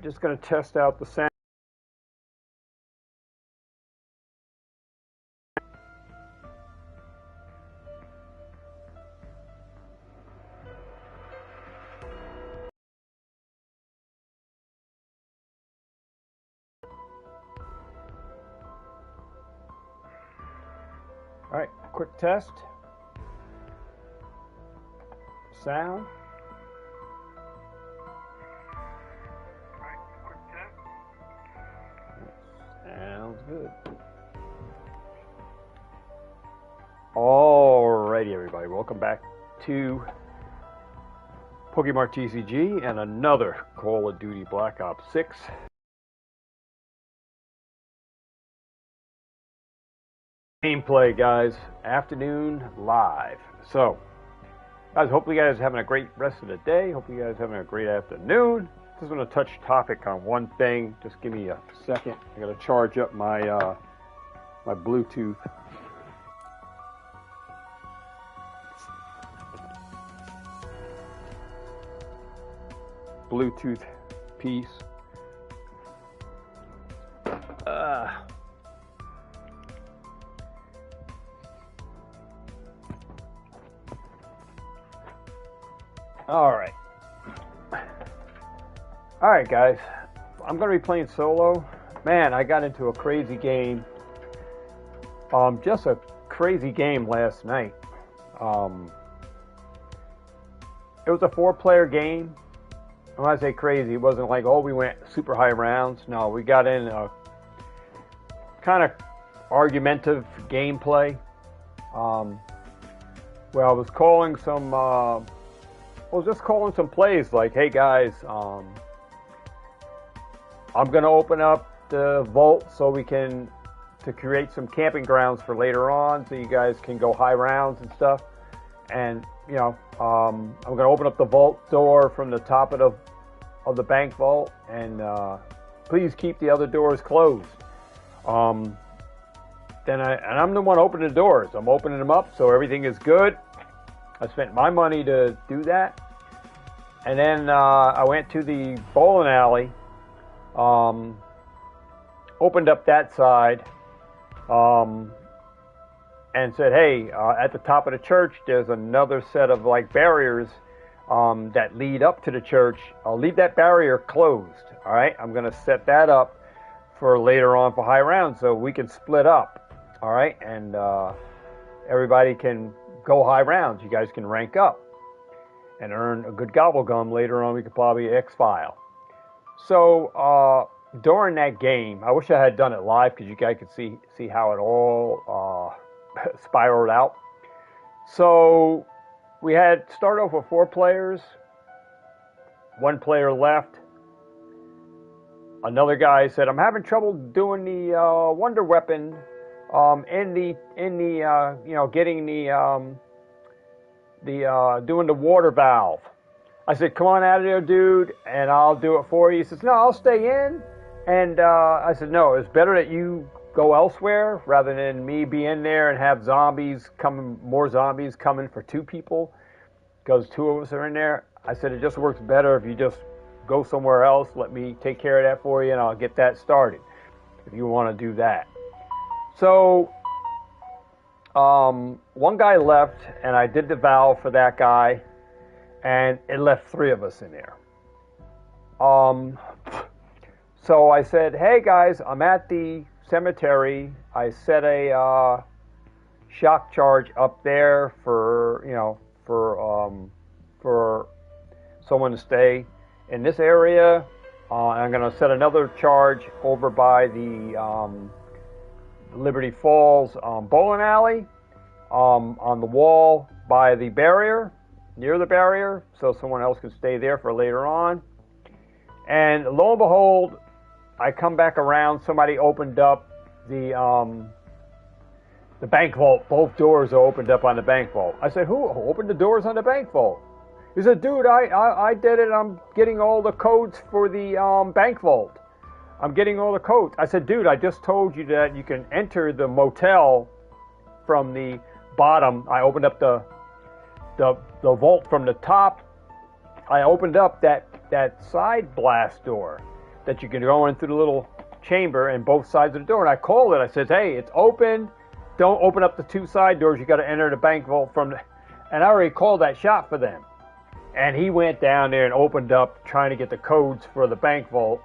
Just going to test out the sound. All right, quick test. Sound. Sounds good. Alrighty, everybody. Welcome back to Pokemon TCG and another Call of Duty Black Ops 6. Gameplay, guys. Afternoon live. So, guys, hopefully you guys are having a great rest of the day. Hopefully you guys are having a great afternoon. Just want to touch topic on one thing. Just give me a second. I gotta charge up my my Bluetooth. Bluetooth piece. All right, guys. I'm gonna be playing solo. Man, I got into a crazy game. Just a crazy game last night. It was a 4-player game. When I say crazy, it wasn't like, oh, we went super high rounds. No, we got in a kind of argumentative gameplay. Well, I was calling some. I was just calling some plays like, hey guys, I'm gonna open up the vault so we can to create some camping grounds for later on, so you guys can go high rounds and stuff. And you know, I'm gonna open up the vault door from the top of the bank vault, and please keep the other doors closed. I'm the one opening the doors. I'm opening them up so everything is good. I spent my money to do that. And then I went to the bowling alley, opened up that side, and said, hey, at the top of the church, there's another set of like barriers that lead up to the church. I'll leave that barrier closed. All right, I'm going to set that up for later on for high rounds so we can split up. All right, and everybody can go high rounds. You guys can rank up and earn a good gobble gum. Later on, we could probably X-File. So during that game, I wish I had done it live because you guys could see how it all spiraled out. So we had started off with 4 players. 1 player left. Another guy said, I'm having trouble doing the wonder weapon in the you know, getting doing the water valve. I said, come on out of there, dude, and I'll do it for you. He says, no, I'll stay in. And I said, no, it's better that you go elsewhere rather than me be in there and have more zombies coming for 2 people, because 2 of us are in there. I said, it just works better if you just go somewhere else. Let me take care of that for you, and I'll get that started if you want to do that. So 1 guy left, and I did the valve for that guy, and it left 3 of us in there. So I said, hey guys, I'm at the cemetery. I set a shock charge up there for, you know, for someone to stay in this area. I'm going to set another charge over by the Liberty Falls bowling alley on the wall by the barrier, near the barrier, so someone else can stay there for later on. And lo and behold, I come back around, somebody opened up the bank vault. Both doors are opened up on the bank vault. I said, who opened the doors on the bank vault? He said, dude, I did it. I'm getting all the codes for the bank vault. I'm getting all the codes. I said, dude, I just told you that you can enter the motel from the bottom. I opened up the vault from the top. I opened up that side blast door. that you can go in through the little chamber and both sides of the door. And I called it. I said, hey, it's open. Don't open up the two side doors. You got to enter the bank vault from the... And I already called that shot for them. And he went down there and opened up trying to get the codes for the bank vault.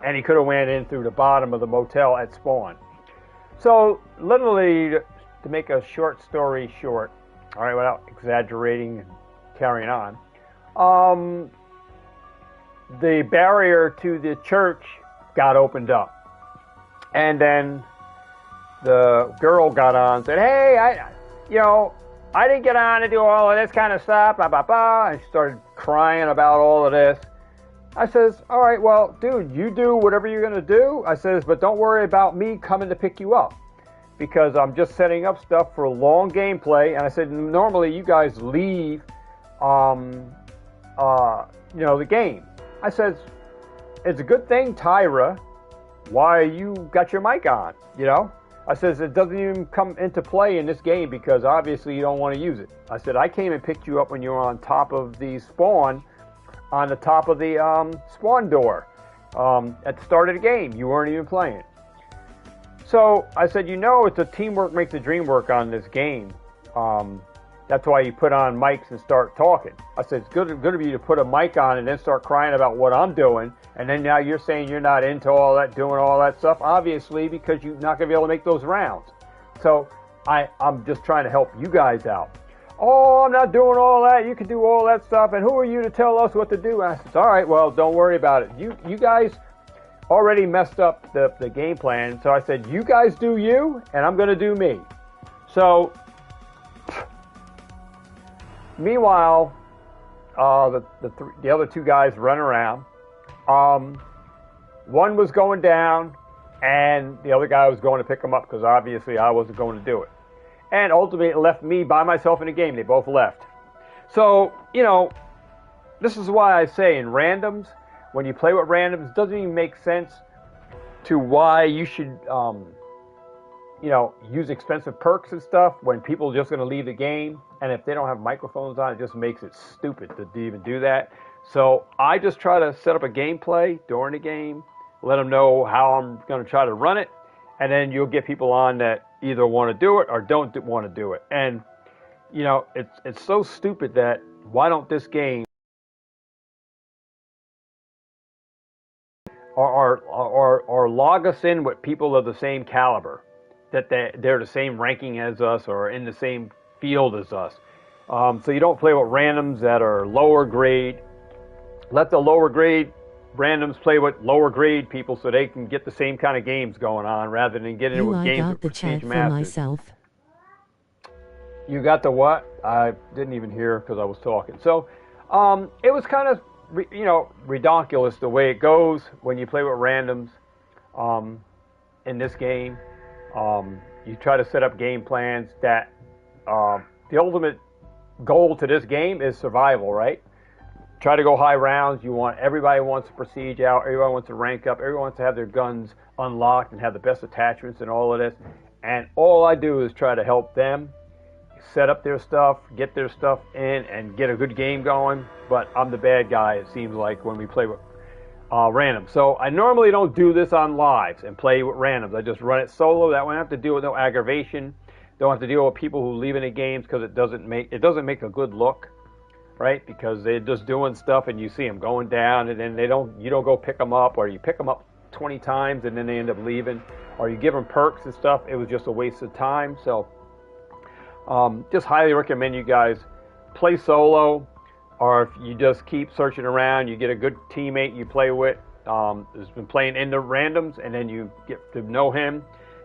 And he could have went in through the bottom of the motel at spawn. So literally, to make a short story short, all right, without exaggerating and carrying on, the barrier to the church got opened up. And then the girl got on and said, hey, I didn't get on to do all of this kind of stuff, blah, blah, blah. And she started crying about all of this. I says, all right, well, dude, you do whatever you're going to do. I says, but don't worry about me coming to pick you up because I'm just setting up stuff for long gameplay. And I said, normally you guys leave, the game. I says, it's a good thing, Tyra, why you got your mic on, I says, it doesn't even come into play in this game because obviously you don't want to use it. I said, I came and picked you up when you were on top of the spawn, on the top of the spawn door at the start of the game. You weren't even playing. So I said, it's a teamwork makes the dream work on this game. That's why you put on mics and start talking. I said, it's good of you to put a mic on and then start crying about what I'm doing. And then now you're saying you're not into all that, doing all that stuff, obviously, because you're not going to be able to make those rounds. So I'm just trying to help you guys out. Oh, I'm not doing all that. You can do all that stuff. And who are you to tell us what to do? And I said, all right, well, don't worry about it. You guys already messed up the game plan. So I said, you guys do you, and I'm going to do me. So meanwhile, the other two guys run around. One was going down, and the other guy was going to pick him up because obviously I wasn't going to do it. And ultimately, it left me by myself in the game. They both left. So, this is why I say in randoms, when you play with randoms, it doesn't even make sense to why you should, use expensive perks and stuff when people are just going to leave the game. And if they don't have microphones on, it just makes it stupid to even do that. So I just try to set up a gameplay during the game, let them know how I'm going to try to run it, and then you'll get people on that either want to do it or don't want to do it. And, it's so stupid that why don't this game or log us in with people of the same caliber, that they're the same ranking as us or in the same field as us. So you don't play with randoms that are lower grade. Let the lower grade randoms play with lower grade people so they can get the same kind of games going on rather than get into games with prestige masters. You got the what? I didn't even hear because I was talking. So it was kind of ridiculous the way it goes when you play with randoms in this game. You try to set up game plans that the ultimate goal to this game is survival, right? Try to go high rounds. Everybody wants to prestige out. Everybody wants to rank up. Everyone wants to have their guns unlocked and have the best attachments and all of this. And all I do is try to help them set up their stuff, get their stuff in, and get a good game going. But I'm the bad guy, it seems like, when we play with randoms. So I normally don't do this on lives and play with randoms. I just run it solo. That way I don't have to deal with no aggravation. Don't have to deal with people who leave any games because it doesn't make a good look. Right, because they're just doing stuff and you see them going down and then you don't go pick them up, or you pick them up 20 times and then they end up leaving, or you give them perks and stuff. It was just a waste of time. So just highly recommend you guys play solo, or if you just keep searching around, you get a good teammate you play with who's been playing in the randoms, and then you get to know him,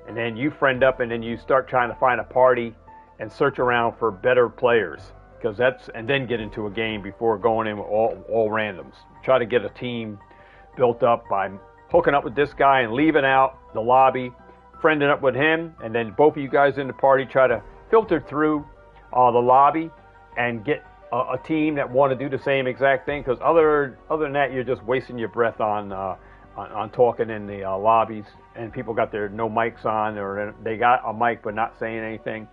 and then you friend up, and then you start trying to find a party and search around for better players. And then get into a game before going in with all randoms. Try to get a team built up by hooking up with this guy and leaving out the lobby, friending up with him, and then both of you guys in the party try to filter through the lobby and get a team that want to do the same exact thing. Because other than that, you're just wasting your breath on talking in the lobbies, and people got their no mics on, or they got a mic but not saying anything.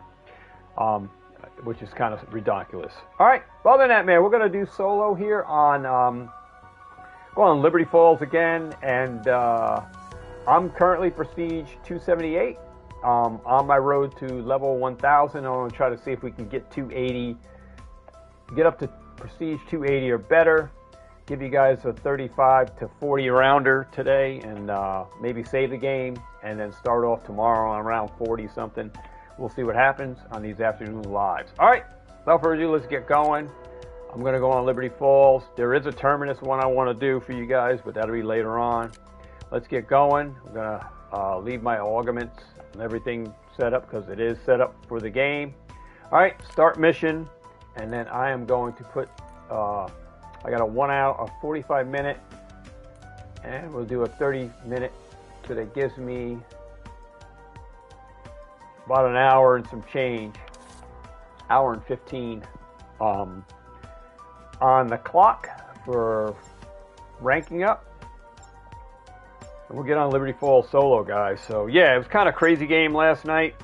Which is kind of ridiculous. All right, well, other than that, man, we're going to do solo here on Go on Liberty Falls again, and I'm currently Prestige 278. On my road to level 1000. I want to try to see if we can get 280, get up to Prestige 280 or better. Give you guys a 35 to 40 rounder today, and maybe save the game, and then start off tomorrow on around 40 something. We'll see what happens on these afternoon lives. All right, without further ado, let's get going. I'm going to go on Liberty Falls. There is a Terminus one I want to do for you guys, but that'll be later on. Let's get going. I'm going to leave my augments and everything set up because it is set up for the game. All right, start mission, and then I am going to put, I got a 1 hour, a 45 minute, and we'll do a 30 minute, so that gives me about an hour and some change, hour and 15 on the clock for ranking up. And we'll get on Liberty Falls solo, guys. So yeah, it was kind of crazy game last night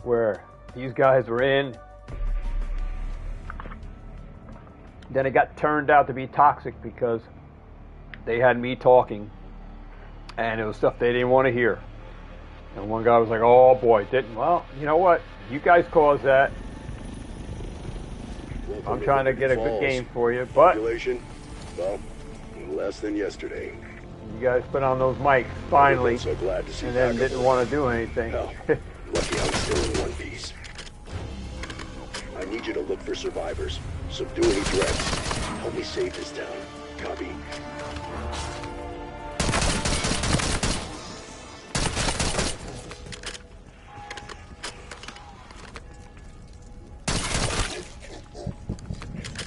where these guys were in. Then it got turned out to be toxic because they had me talking, and it was stuff they didn't want to hear. And one guy was like, "Oh boy, didn't." Well, you know what? You guys caused that. I'm trying to get a good game for you, but well, less than yesterday. You guys put on those mics finally, So glad to see and then didn't want to do anything. Hell, lucky I'm still in one piece. I need you to look for survivors. Subdue any threats. Help me save this town. Copy.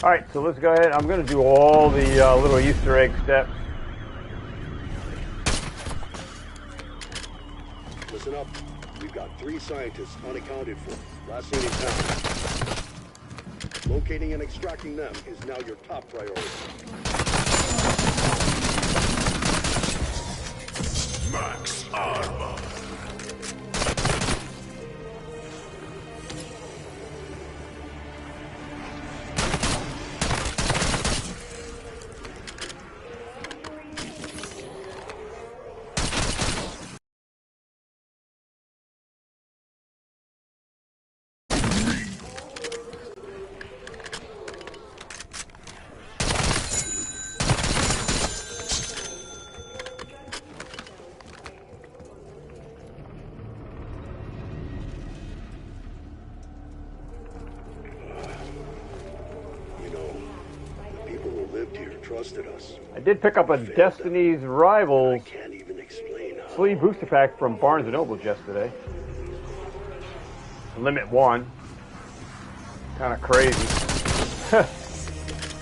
All right, so let's go ahead. I'm going to do all the little Easter egg steps. Listen up. We've got 3 scientists unaccounted for. Last seen in town. Locating and extracting them is now your top priority. Max armor. Trusted us. I did pick up a Destiny's Rivals Can't even explain how. sleeve booster pack from Barnes & Noble yesterday. Limit 1. Kind of crazy.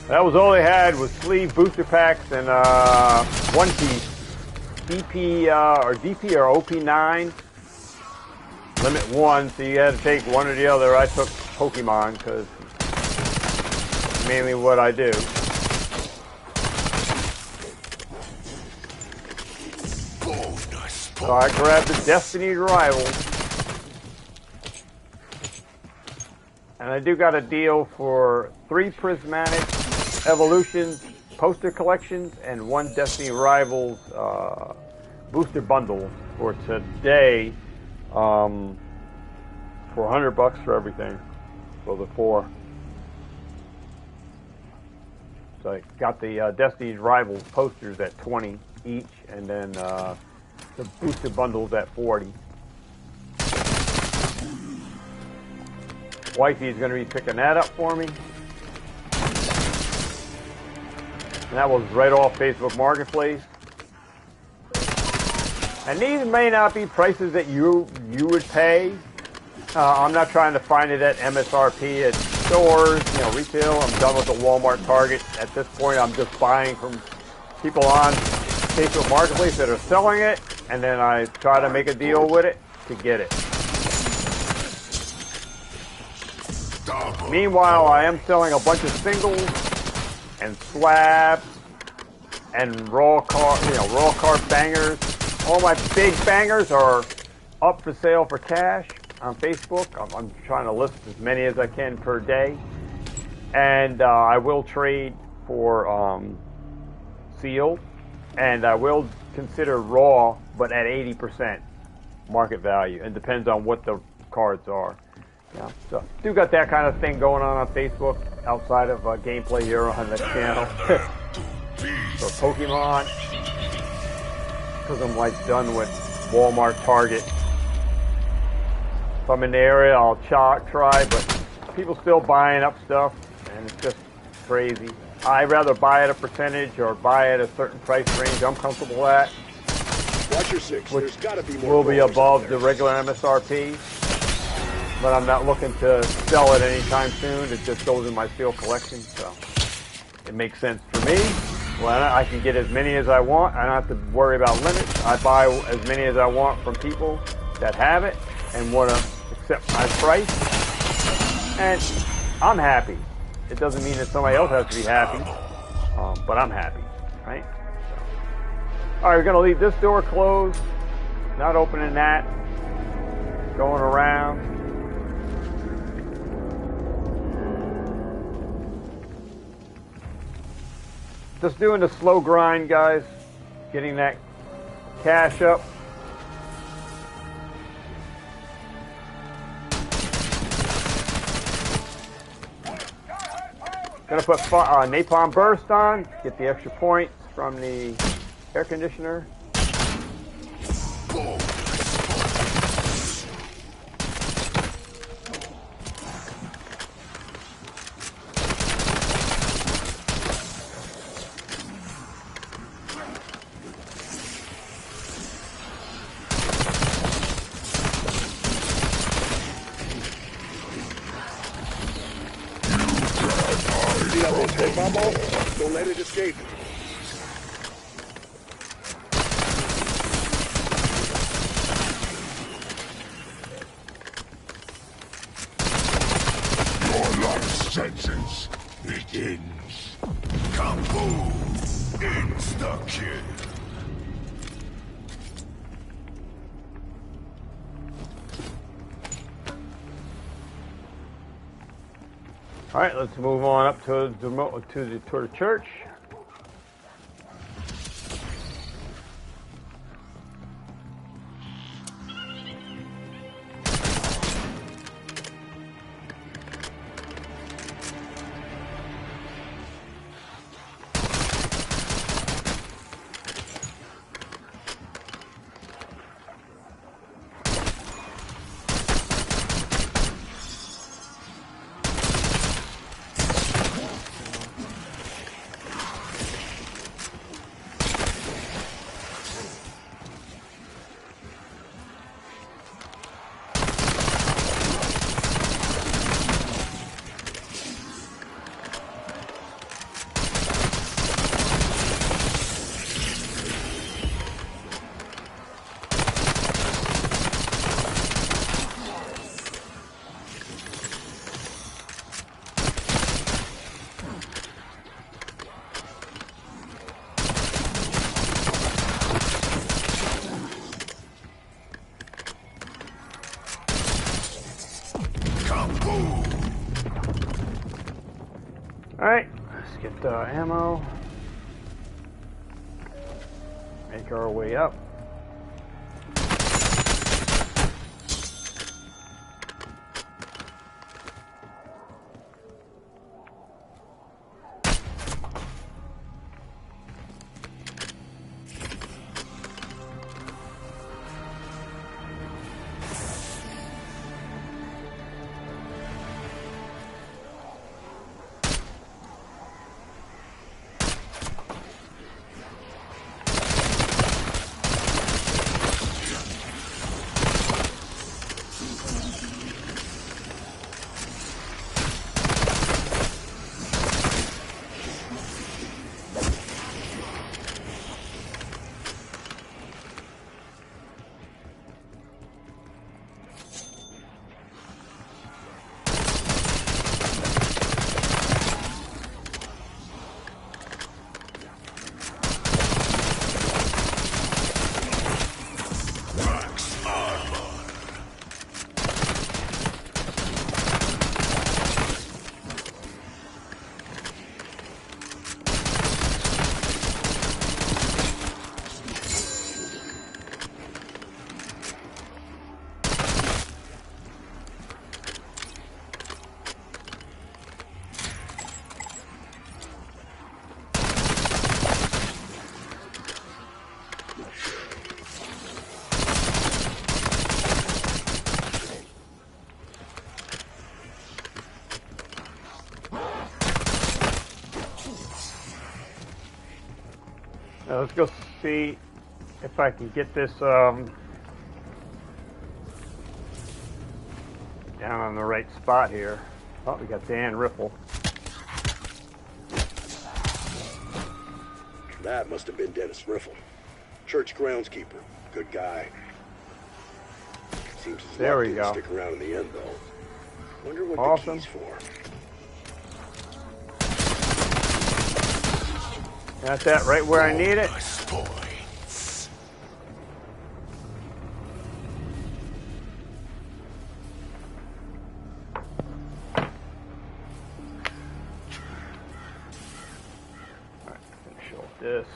That was all they had was sleeve booster packs and one piece. DP or OP9. Limit 1, so you had to take one or the other. I took Pokemon because mainly what I do. So I grabbed the Destiny's Rivals, and I do got a deal for 3 Prismatic Evolutions poster collections and 1 Destiny Rivals booster bundle for today, for $100 for everything, for the 4. So I got the Destiny's Rivals posters at 20 each, and then the booster bundles at 40. Wifey's going to be picking that up for me. And that was right off Facebook Marketplace. And these may not be prices that you would pay. I'm not trying to find it at MSRP at stores, retail. I'm done with the Walmart, Target. At this point, I'm just buying from people on Facebook Marketplace that are selling it, and then I try to make a deal with it to get it. Meanwhile, I am selling a bunch of singles and slabs and raw card bangers. All my big bangers are up for sale for cash on Facebook. I'm trying to list as many as I can per day, and I will trade for sealed, and I will consider raw, but at 80% market value, and depends on what the cards are. Yeah, so do got that kind of thing going on Facebook outside of gameplay here on the channel. So Pokemon, because I'm like done with Walmart, Target. If I'm in the area, I'll try, but people still buying up stuff, and it's just crazy. I'd rather buy at a percentage or buy at a certain price range I'm comfortable at. Watch your six. Which There's gotta be more will be above the regular MSRP. But I'm not looking to sell it anytime soon. It just goes in my steel collection, so it makes sense for me. Well, I can get as many as I want. I don't have to worry about limits. I buy as many as I want from people that have it and want to accept my price. And I'm happy. It doesn't mean that somebody else has to be happy, but I'm happy, right? All right, we're going to leave this door closed. Not opening that. Going around. Just doing the slow grind, guys. Getting that cash up. Gonna put napalm burst on. Get the extra points from the air conditioner. Don't let it escape. Your life sentence begins. Kaboom! Insta-kill. All right, let's move on up to the church. Alright, let's get the ammo. Make our way up. let's go see if I can get this down on the right spot here. Oh, we got Dan Ripple. That must have been Dennis Riffle. Church groundskeeper. Good guy. Seems his There luck we didn't go. stick around in the end, though. Wonder what Awesome. the key's for. Got that right where I need it. Bonus points. Alright, finish off this.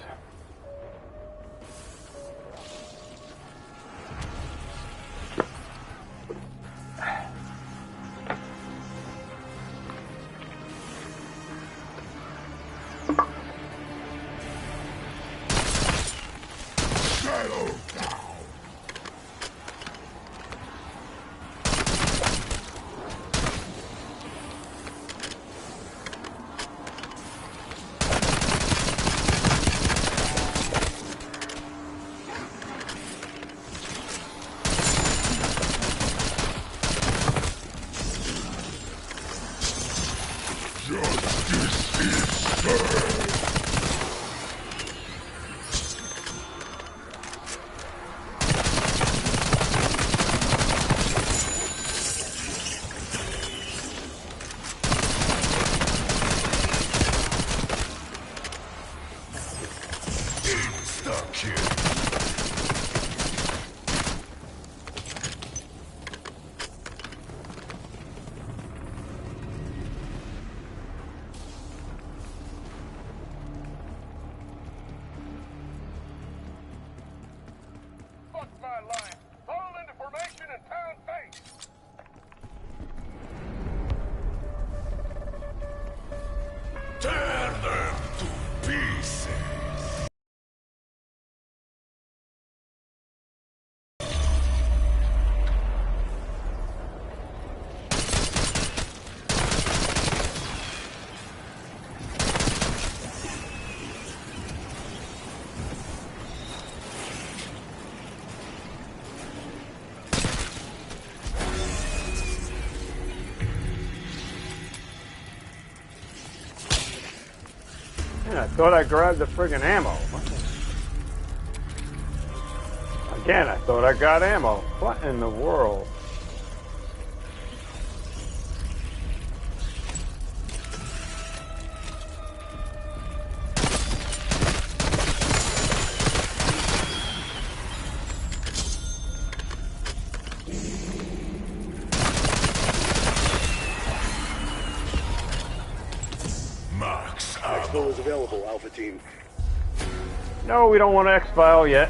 Settle down. Justice is served. Insta-kill. Fuck my line. Fall into formation and pound face. Tear them to pieces. Yeah, I thought I grabbed the friggin' ammo. Again, I thought I got ammo. What in the world? Max Expo ammo. is available, Alpha Team. No, we don't want to X-File yet.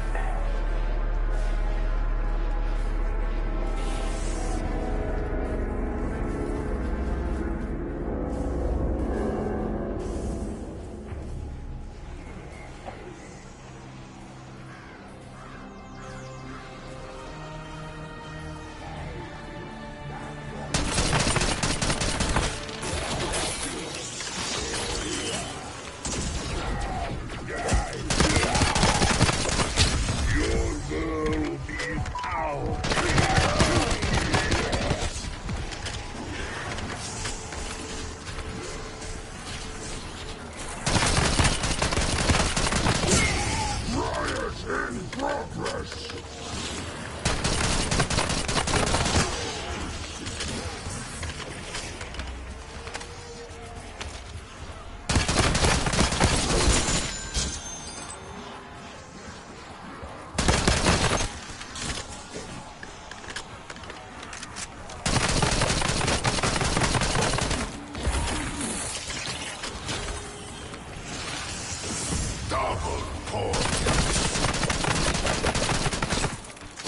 Riot in progress. Double point.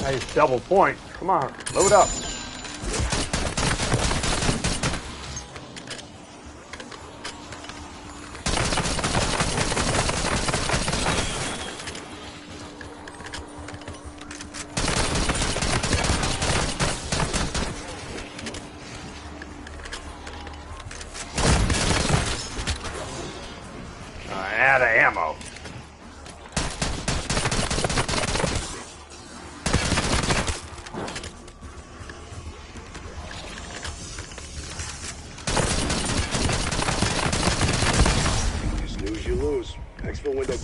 Nice double point. Come on, load up. Out of ammo.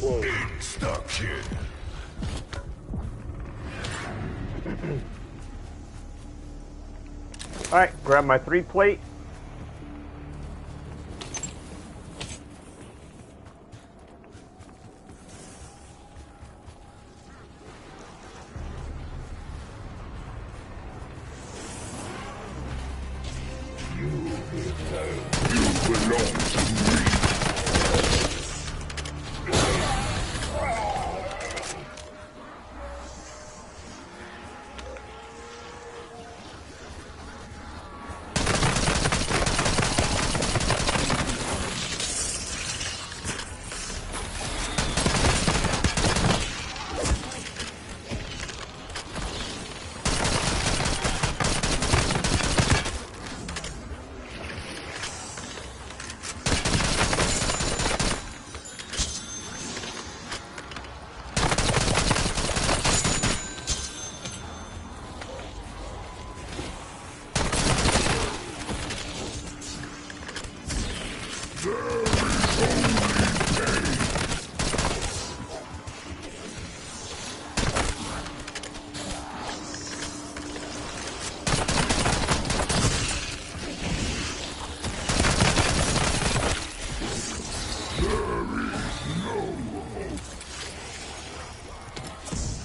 close. Insta-kill. Alright, grab my 3 plate. You belong to me.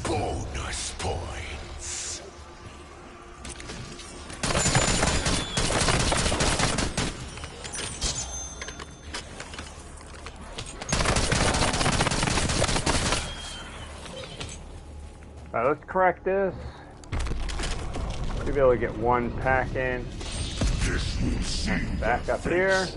Bonus points. Alright, let's crack this. Should be able to get 1 pack in. This will see Back up here.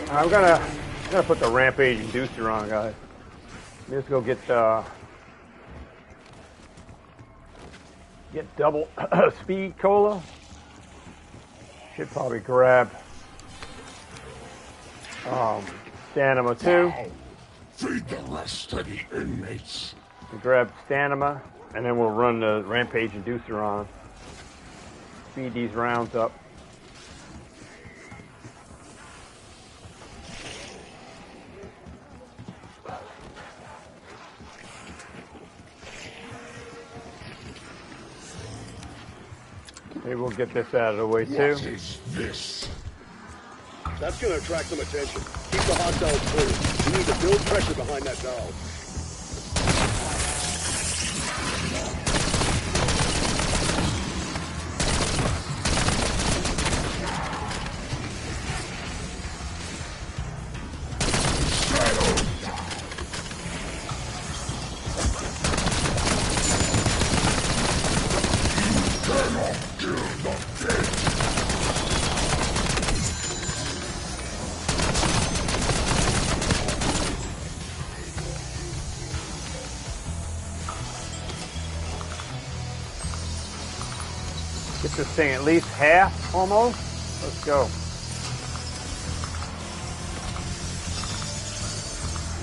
I'm gonna put the rampage inducer on, guys. Let's go get double speed cola. Should probably grab stamina too. Feed the rest of the inmates. Grab stamina, and then we'll run the rampage inducer on. Speed these rounds up. Maybe we'll get this out of the way too. What is this? That's gonna attract some attention. Keep the hostiles clear. We need to build pressure behind that valve. Get this thing at least half, almost. Let's go.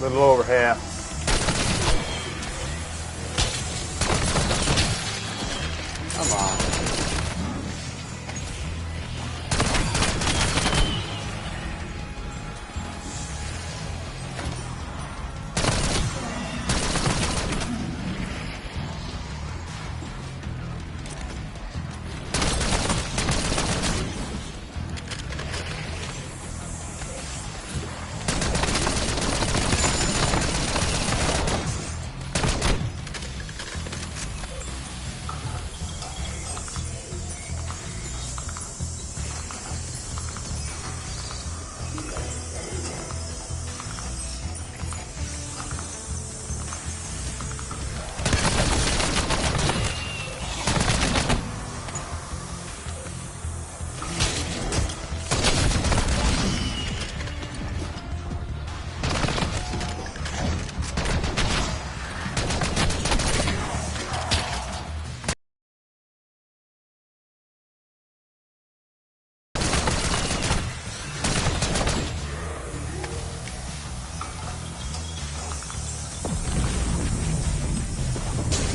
little over half. Come on.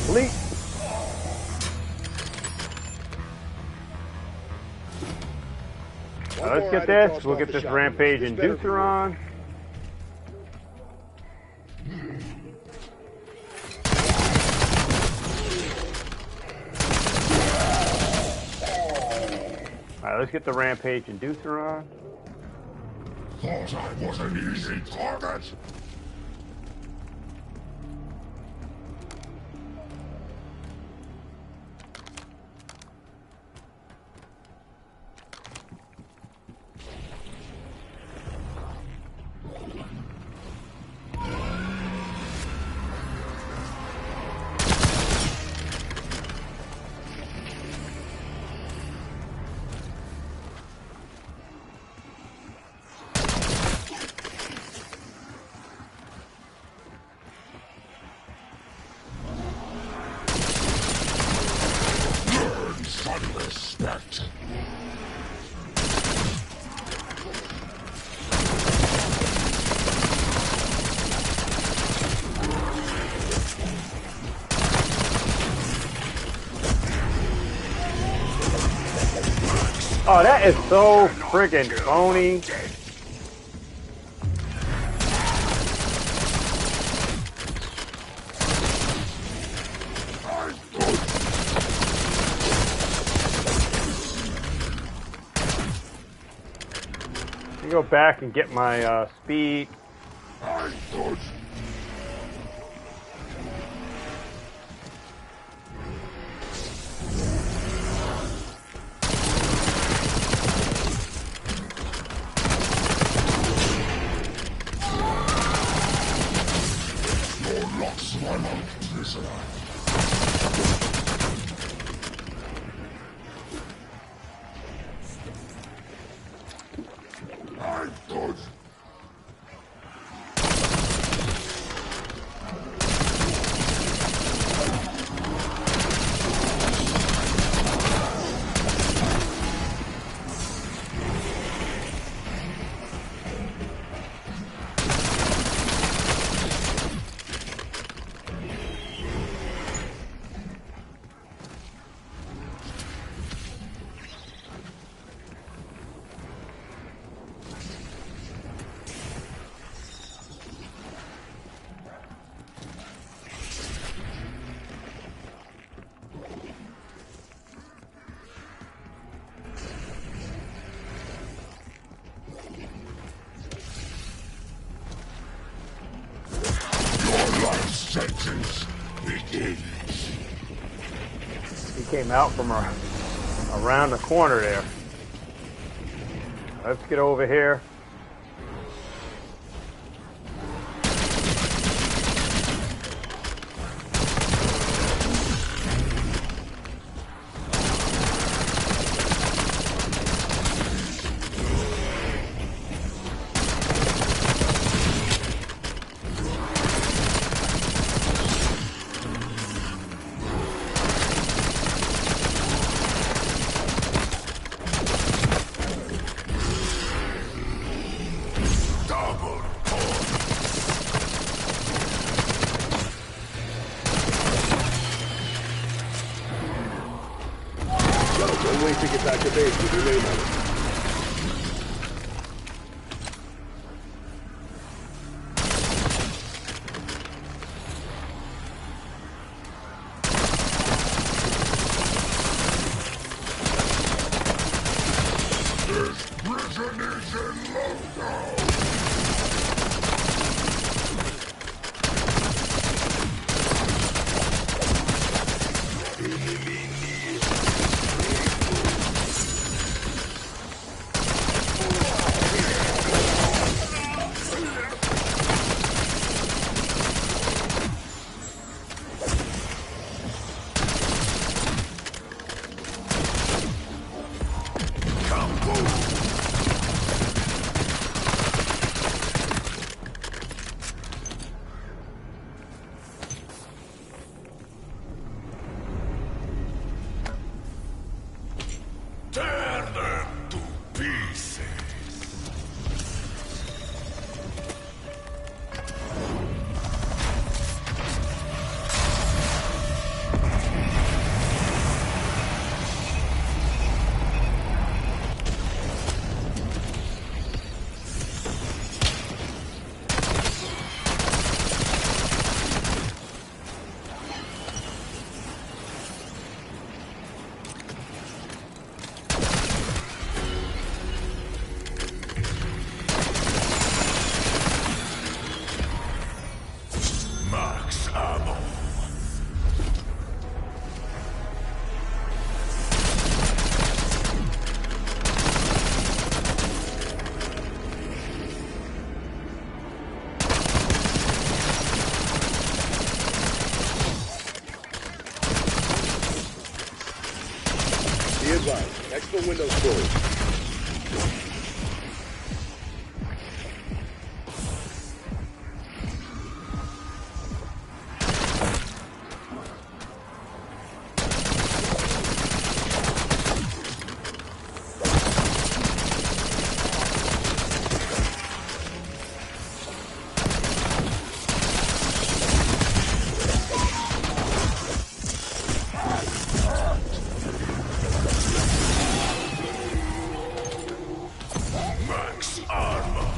Complete. Let's get this. We'll get this rampage in Deuteron. Alright, let's get the rampage in Deuteron. Thought I was an easy target? Respect. Oh, that is so friggin' phony. Let me go back and get my speed. He came out from around the corner there. Let's get over here. way to get back to base with your name on it. Tear them to pieces. Max ammo. Be advised, expo window's closed. Max armor.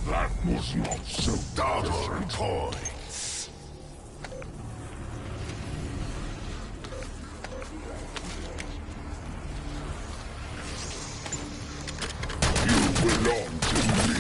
That was not so double points. You belong to me.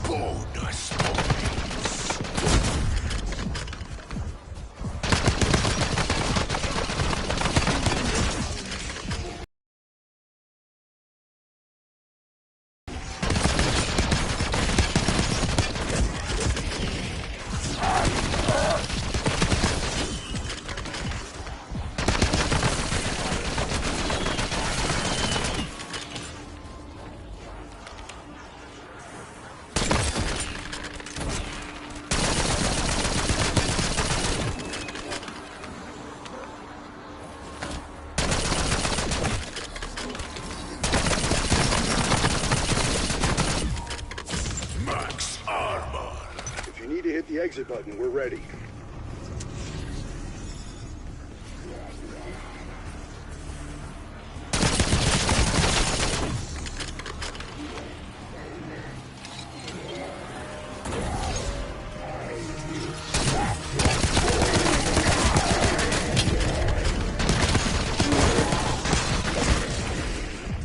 Bonus points. need to hit the exit button. We're ready.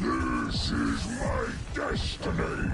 This is my destiny.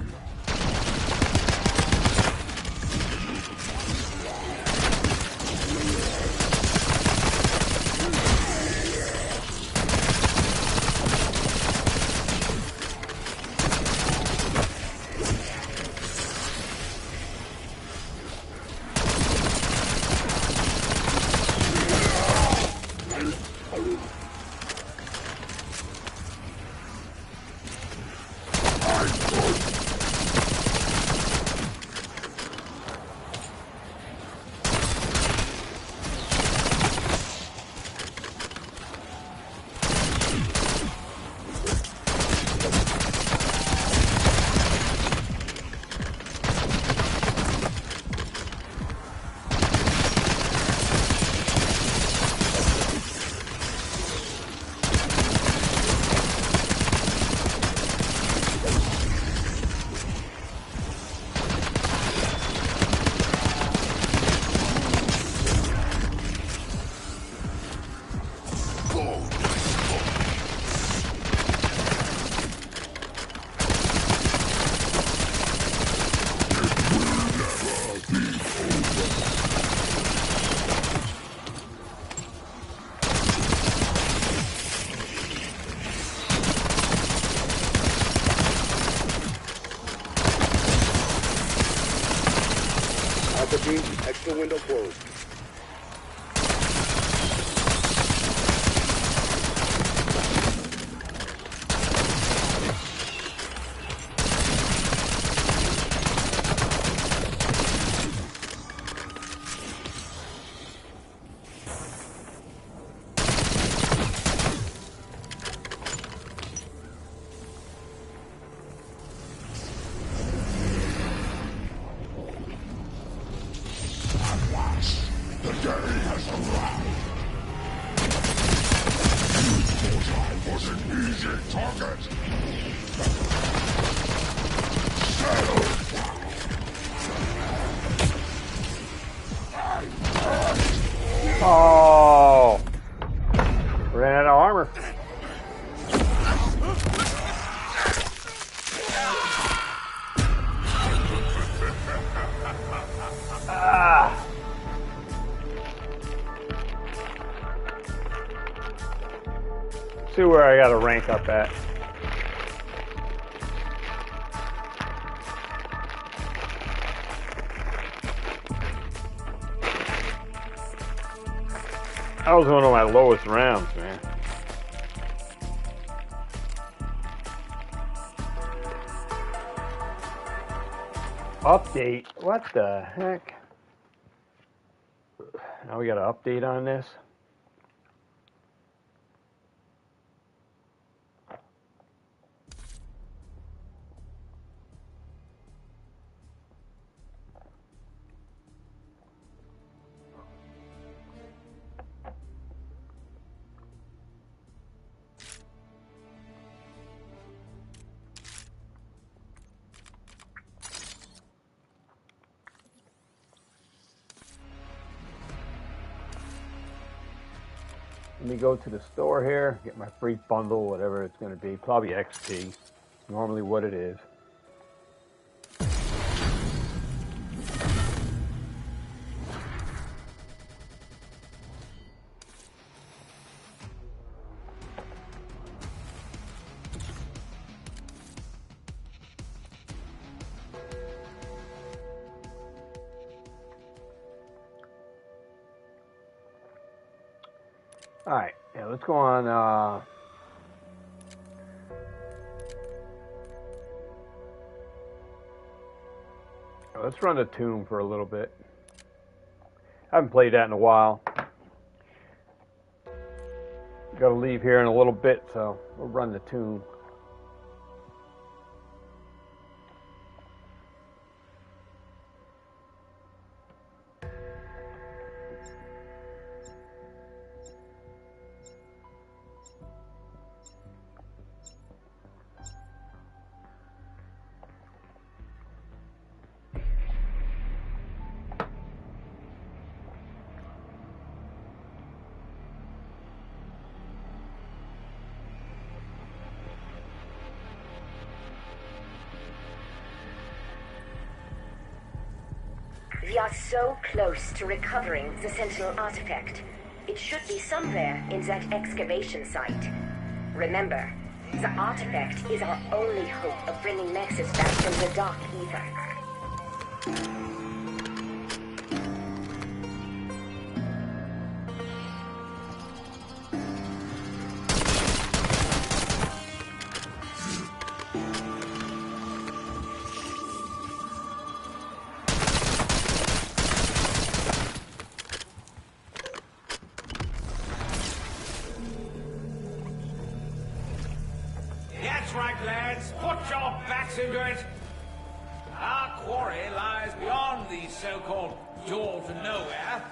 Alpha team, extra window closed. The day has arrived. You thought I was an easy target. Settle down. Oh, ran out of armor. Ah. See where I gotta rank up at. That was one of my lowest rounds, man. Update? What the heck? Now we got an update on this? Let me go to the store here, get my free bundle, whatever it's going to be. Probably XP. Normally what it is. Alright, yeah, let's go on, let's run the tomb for a little bit. I haven't played that in a while. Gotta leave here in a little bit, so we'll run the tomb. We are so close to recovering the Sentinel artifact. It should be somewhere in that excavation site. Remember, the artifact is our only hope of bringing Nexus back from the dark ether. That's right, lads. Put your backs into it. Our quarry lies beyond the so-called door to nowhere,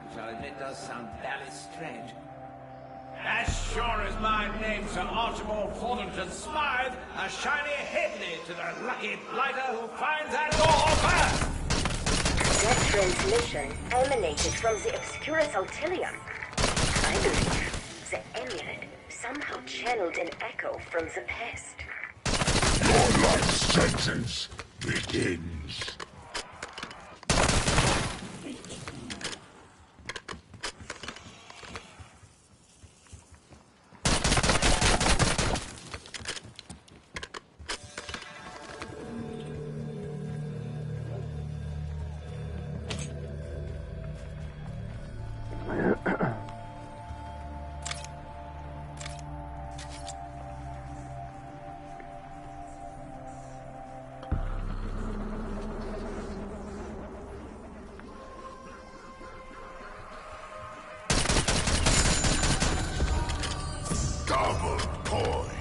which I'll admit does sound very strange. As sure as my name's Sir Archibald Thornton Smythe, a shiny headley to the lucky blighter who finds that door first! That transmission emanated from the Obscurus Altilium. I believe the amulet somehow channeled an echo from the past. Your life sentence begins. Double point.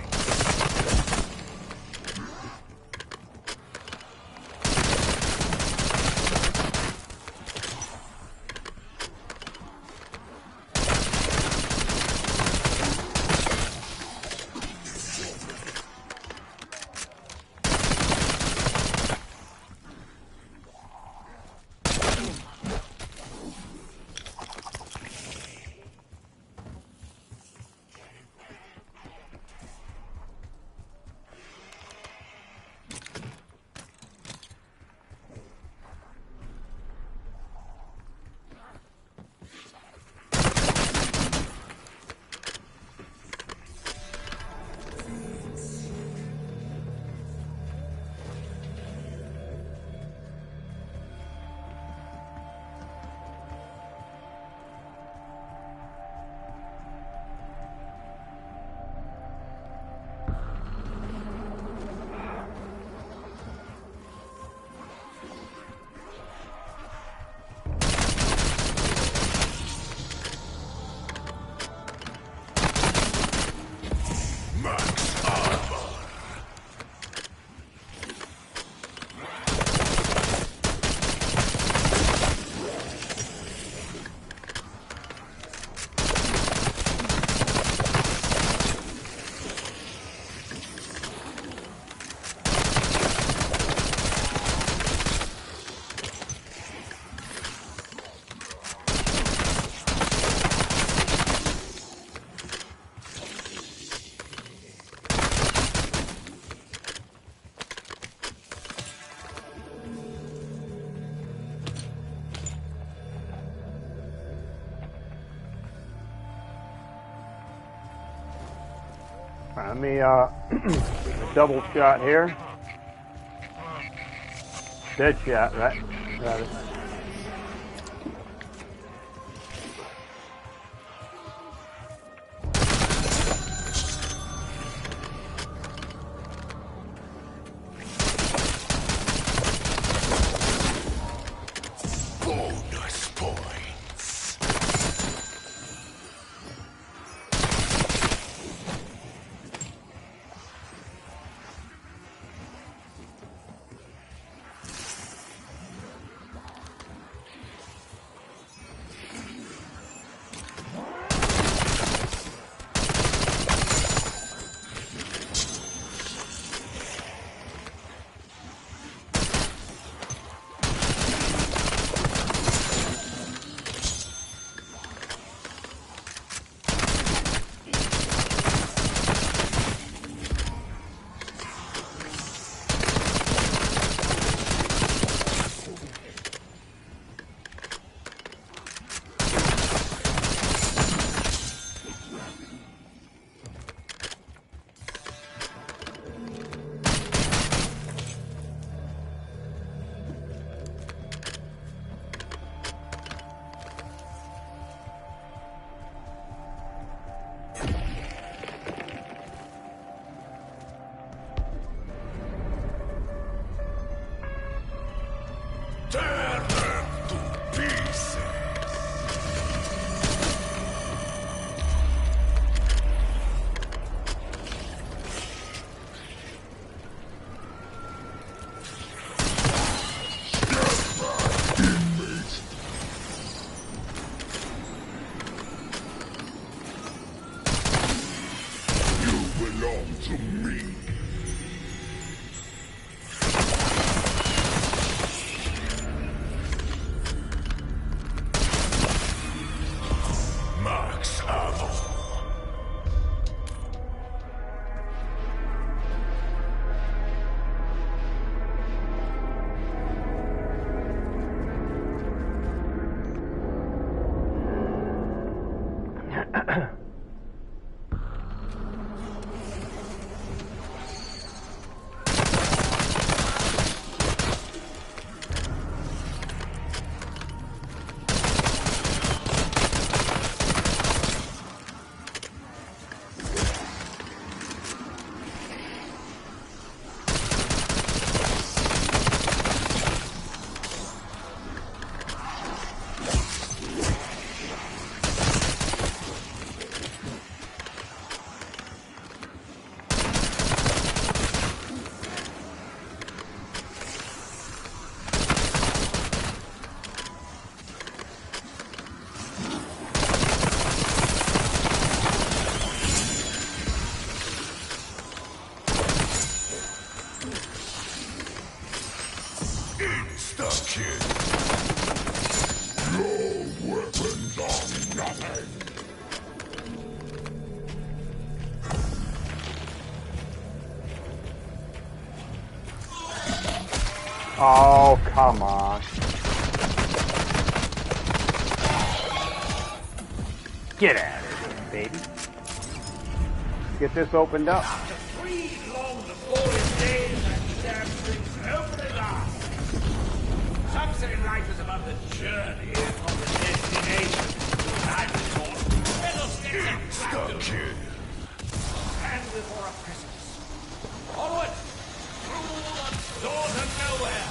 Let me double shot here. Dead shot, right? Got it. Bonus points. Oh, come on. Get out of here, baby. Get this opened up. After 3 long laborious days, that damn thing's open at last. Some say life is about the journey, not the destination. I thought, let us Stuck here. stand before a precipice. Onward! Through the door to nowhere!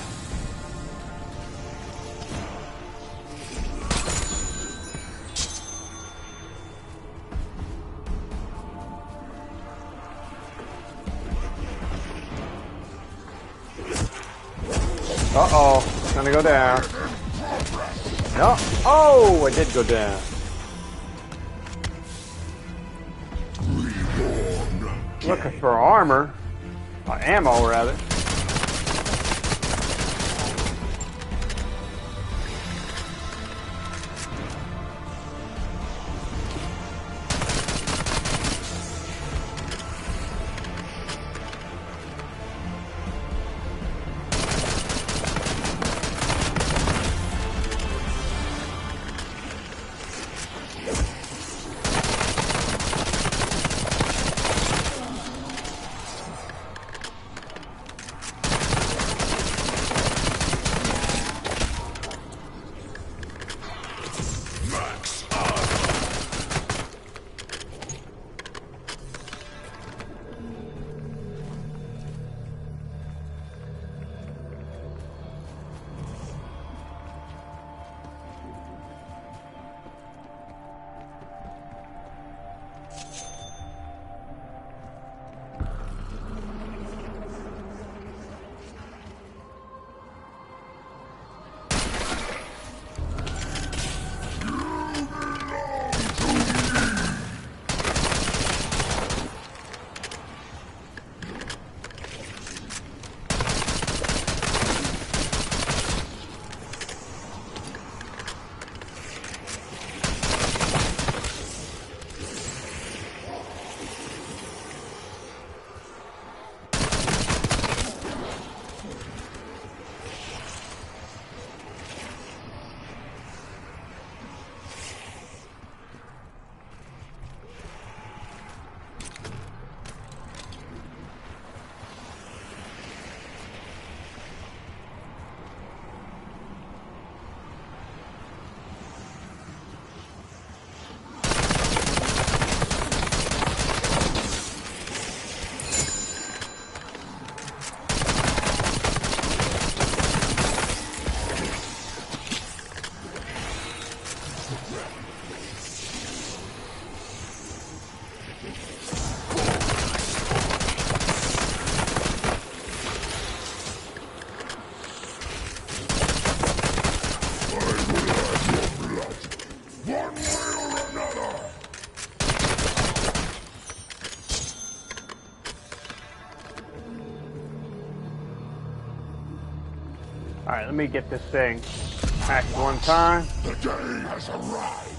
Uh-oh. Gonna go down. No. Oh, I did go down. Looking for armor. Ammo, rather. Alright, let me get this thing hacked one time. The day has arrived.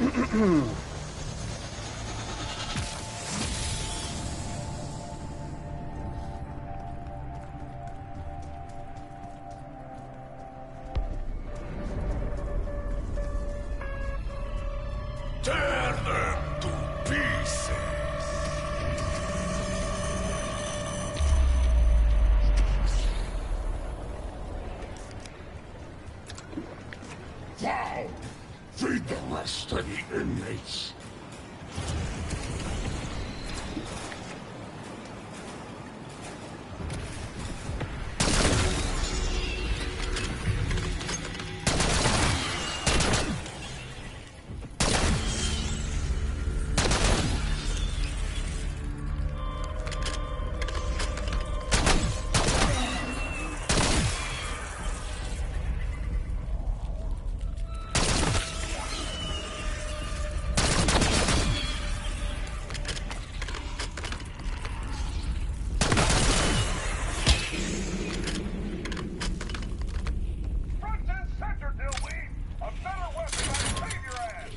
Tear them to pieces. Wow! Feed the rest to the inmates. Front and center, Dillweed! A better weapon might save your ass!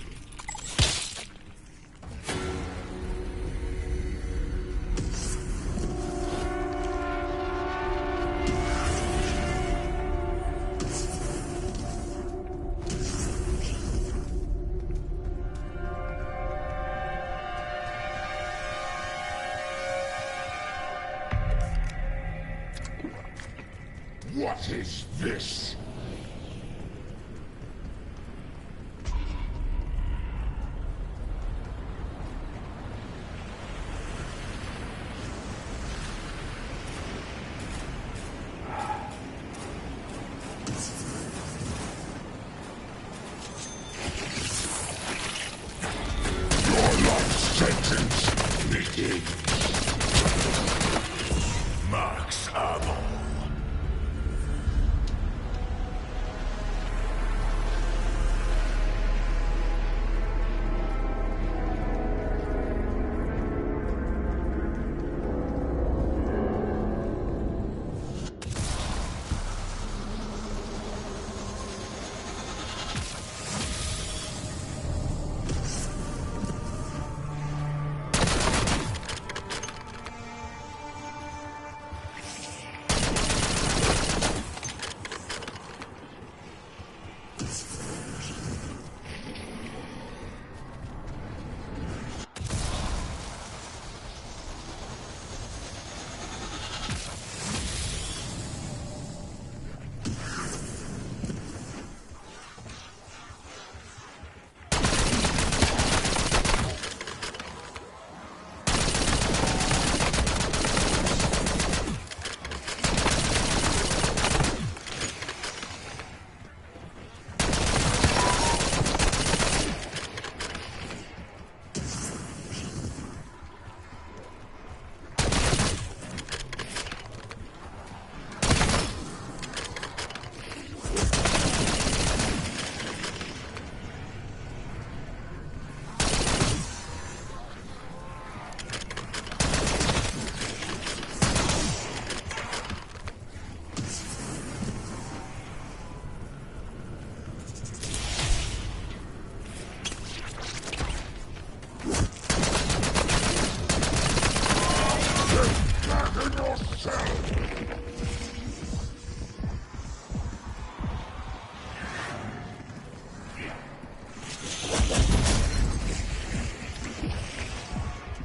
What is this? Your life sentence begins. Max ammo.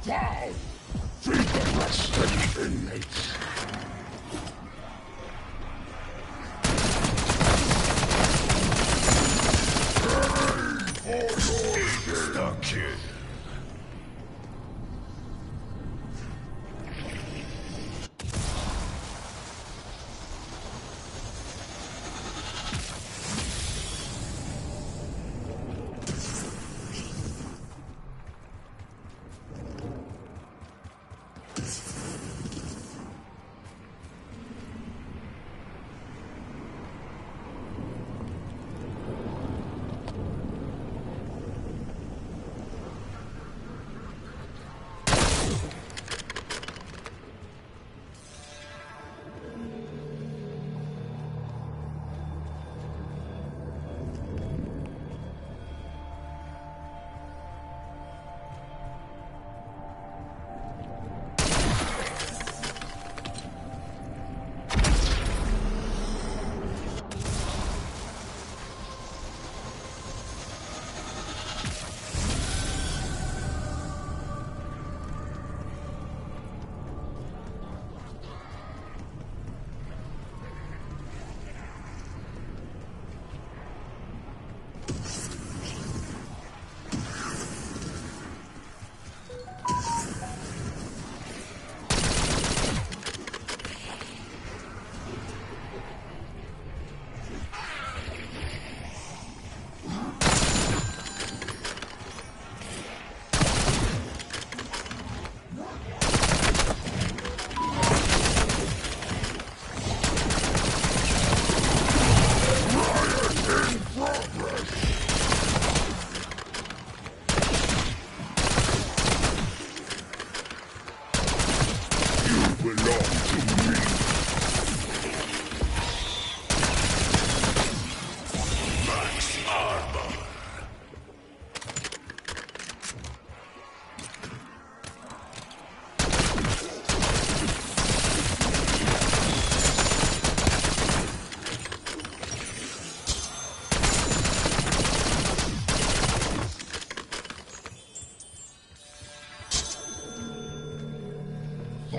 Wow! Feed the rest of the inmates. The kid.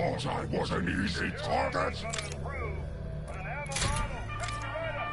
thought I was an easy target? Gonna improve, but an ammo model picks you right up.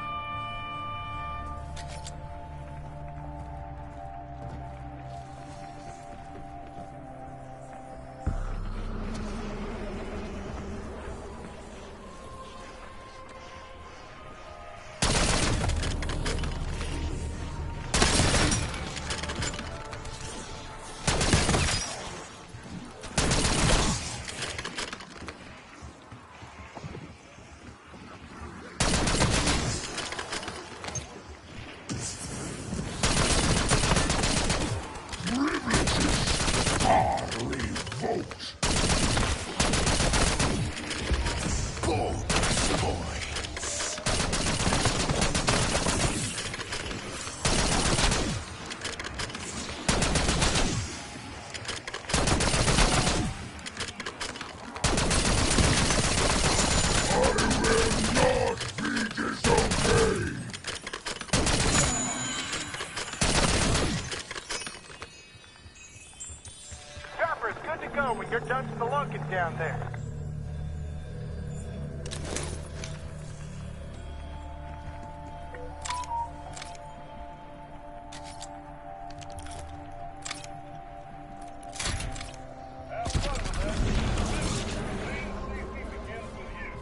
Chopper's good to go when you're done spelunking down there. Have fun with that. Safety begins with you.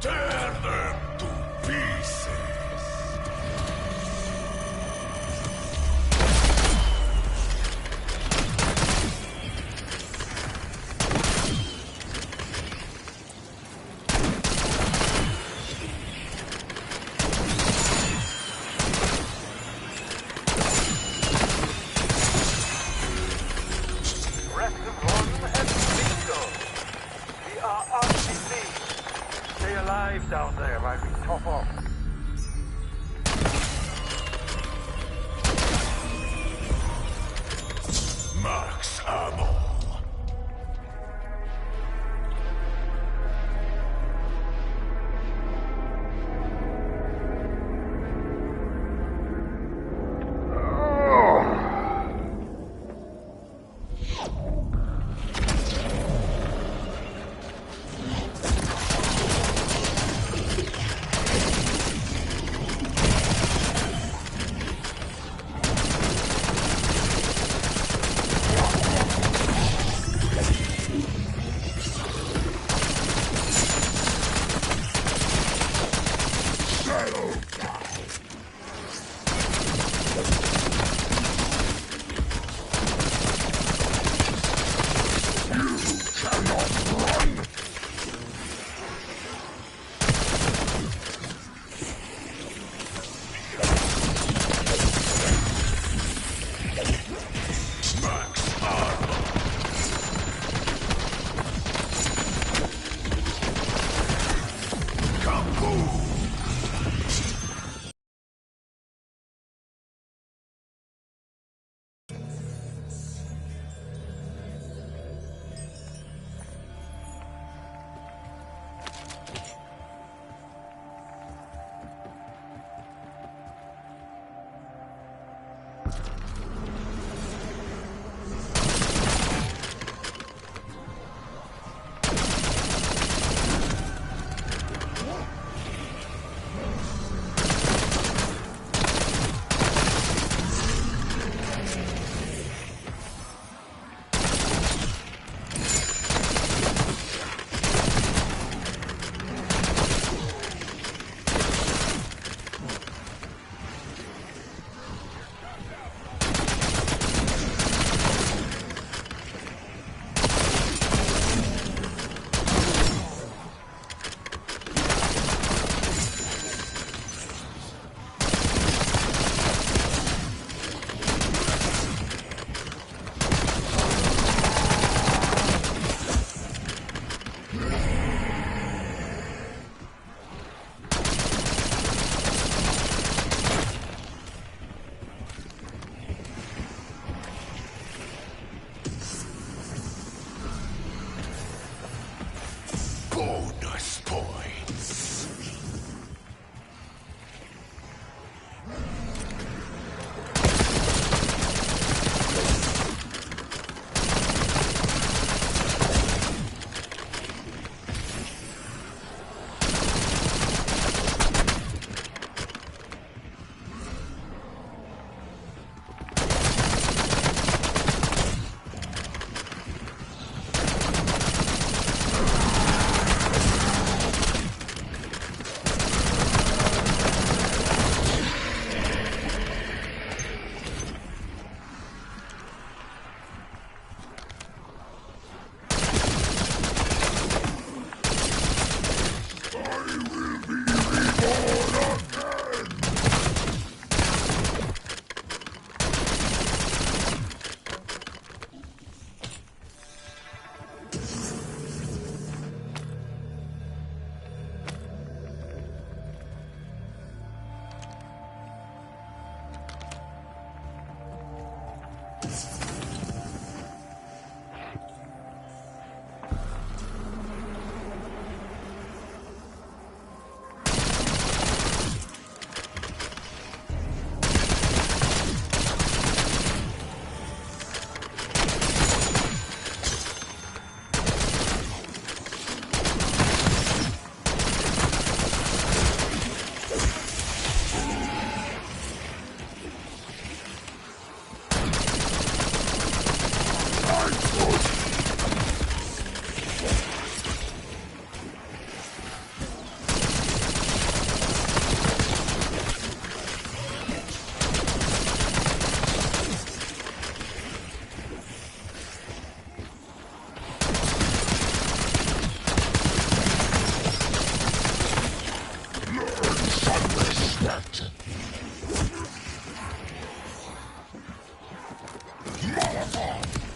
Tear them to pieces! Rest of one and bingo. We are RCC. Stay alive down there while we top off. Max ammo.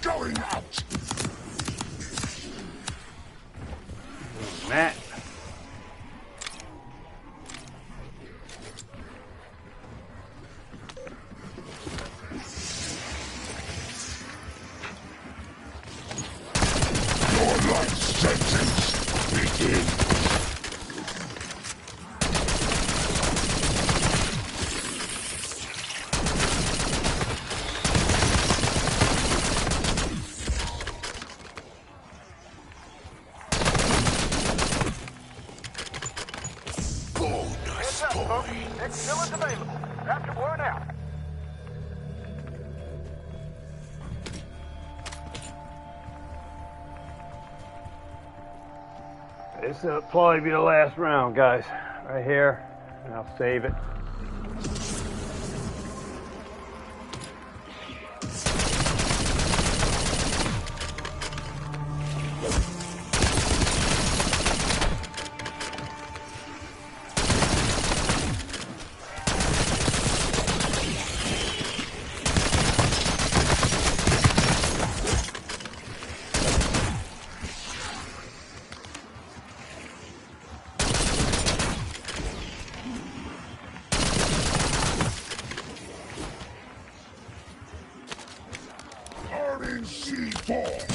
Going out. Matt. Your life sentence begins. Heads up, folks. Next killer's available. After worn out. This will probably be the last round, guys. Right here. And I'll save it. Turning C4.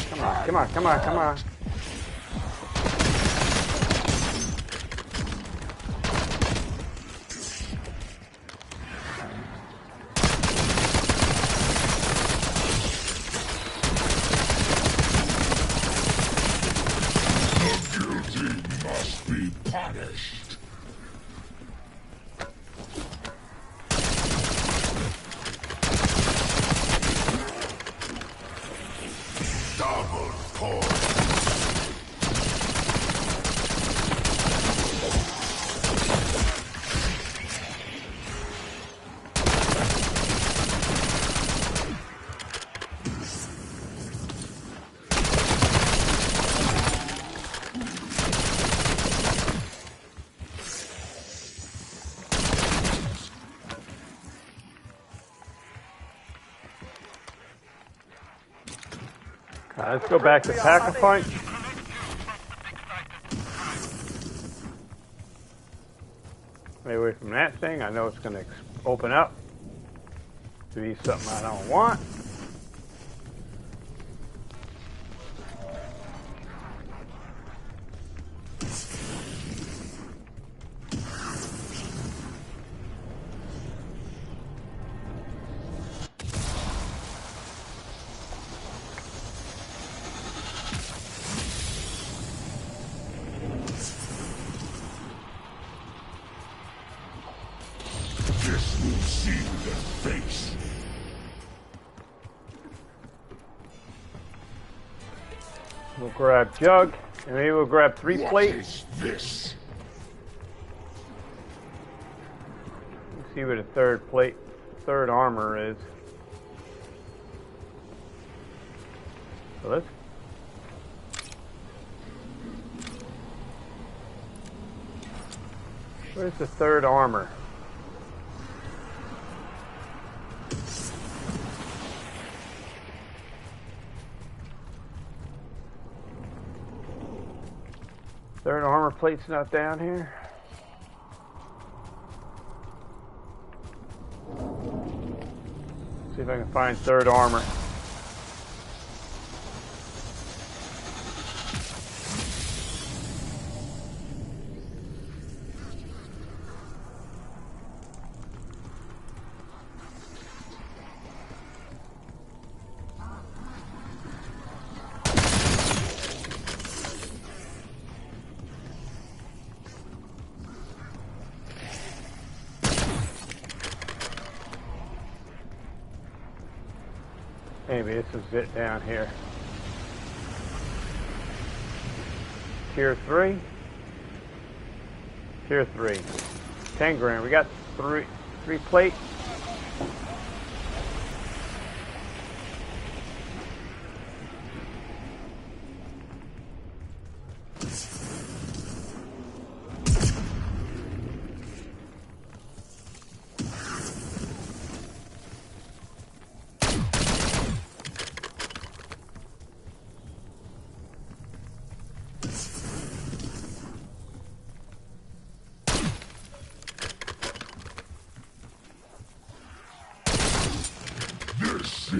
Come on, come on, come on, come on. The guilty must be punished. Double point. Let's go back to Pack-a-Punch. Stay away from that thing. I know it's going to open up to be something I don't want. This will see the face. We'll grab Jug, and maybe we'll grab 3 What plates. is this? Let's see where the third armor is. So let's. Where's the third armor? Third armor plate's not down here. See if I can find third armor. Maybe this is it down here. Tier 3. Tier 3. 10 grand. We got three plates.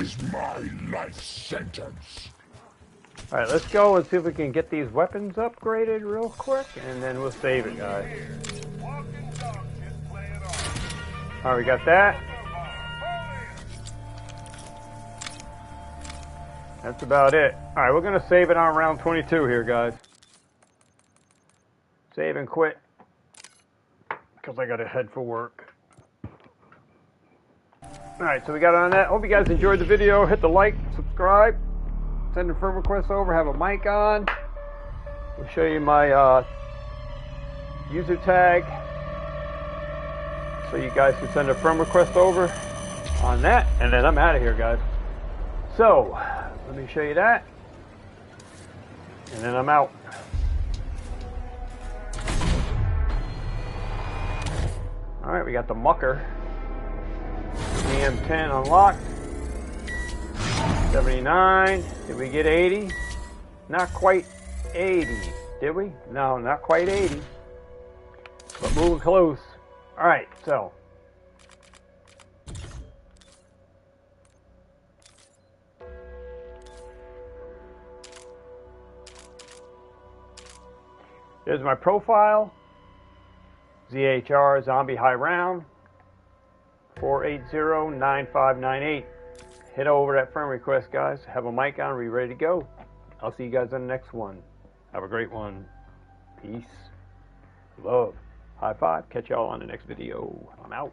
is my life sentence. Alright, let's go and see if we can get these weapons upgraded real quick, and then we'll save it, guys. Alright, we got that. That's about it. Alright, we're going to save it on round 22 here, guys. Save and quit, because I got to head for work. Alright, so we got on that. Hope you guys enjoyed the video. Hit the like, subscribe, send a friend request over, have a mic on. We'll show you my user tag, so you guys can send a friend request over on that, and then I'm out of here, guys. So, let me show you that, and then I'm out. Alright, we got the mucker. EM10 unlocked. 79. Did we get 80? Not quite 80, did we? No, not quite 80. But moving close. Alright, so. There's my profile. ZHR Zombie High Round 480-9598. Hit over that friend request, guys. Have a mic on, we ready to go. I'll see you guys on the next one. Have a great one. Peace. Love. High five. Catch y'all on the next video. I'm out.